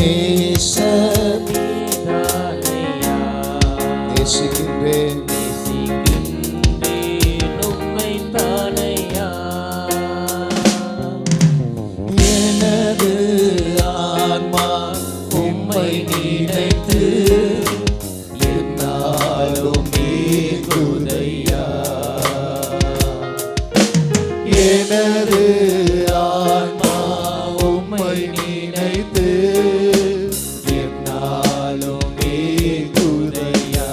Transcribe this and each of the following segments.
நேசர் நேசிக்கின்றேன் உம்மை தானையா. எனது ஆன்மா உம்மை நினைத்து என்னாலும் நீங்குதையா. எனது ஆன்மா உம்மை நினைத்து என்னாலும் நீங்குதையா.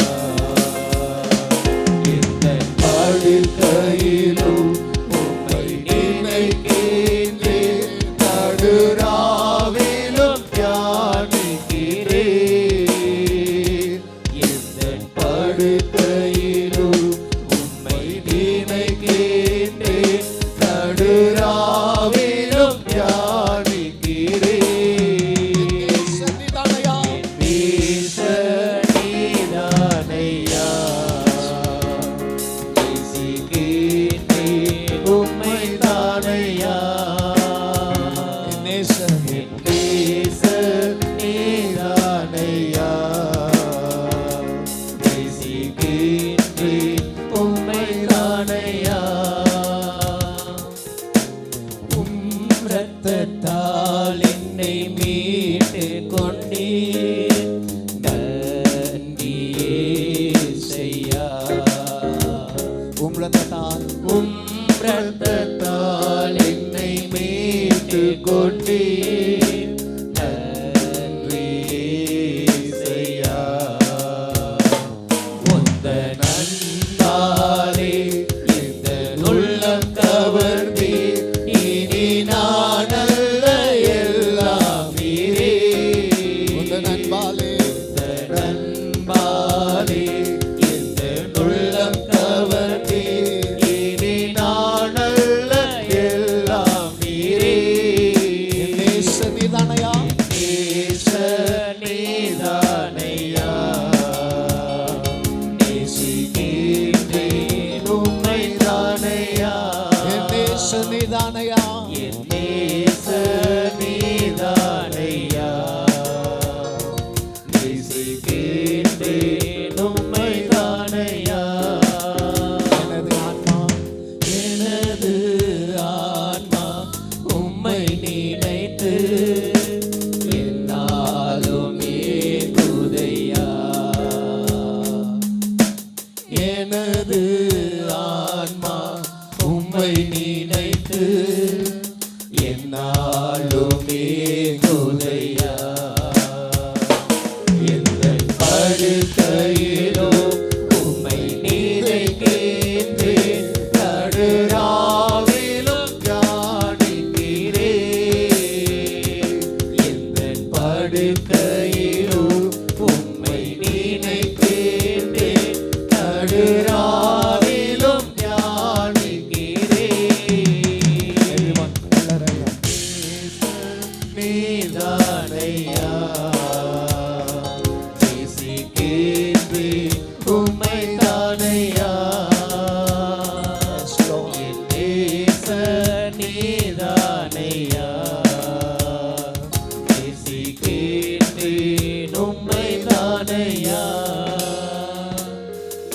இந்த படுக்கையிலும் உம்மை நினைக்கின்றேன், நடுராவிலும் தியானிக்கிறேன். இந்த படுக்கையிலும் உம்மை நினைக்கின்றேன், நடுராவிலும் தியானிக்கிறேன். நீதானையா நேசிக்கின்றேன் உம்மை தானையா. நேசர் நீதானையா நேசிக்கின்றேன் உம்மை தானையா. இரத்தத்தால் என்னை மீட்டு கொண்டீர், நன்றி இயேசையா. இரத்தத்தால் என்னை மீட்டு கொண்டீர், நன்றி இயேசையா. உந்தன் அன்பாலே இந்த உள்ளம் கவர்ந்தீர், இனி நான் அல்ல எல்லாம் நீரே. உந்தன் அன்பாலே இந்த உள்ளம் கவர்ந்தீர், இனி நான் அல்ல எல்லாம் நீரே. நேசனிதானையா நேசிக்கின்றேன் உம்மை தானையா. நேசனிதானையா நேசனிதானையா நேசிக்கின்றேன் உம்மை தானையா. எனது ஆன்மா உம்மை நினைத்து என்னாலும் ஏங்குதையா. எனது ஆன்மா உம்மை நினைத்து என்னாலும் ஏங்குதையா.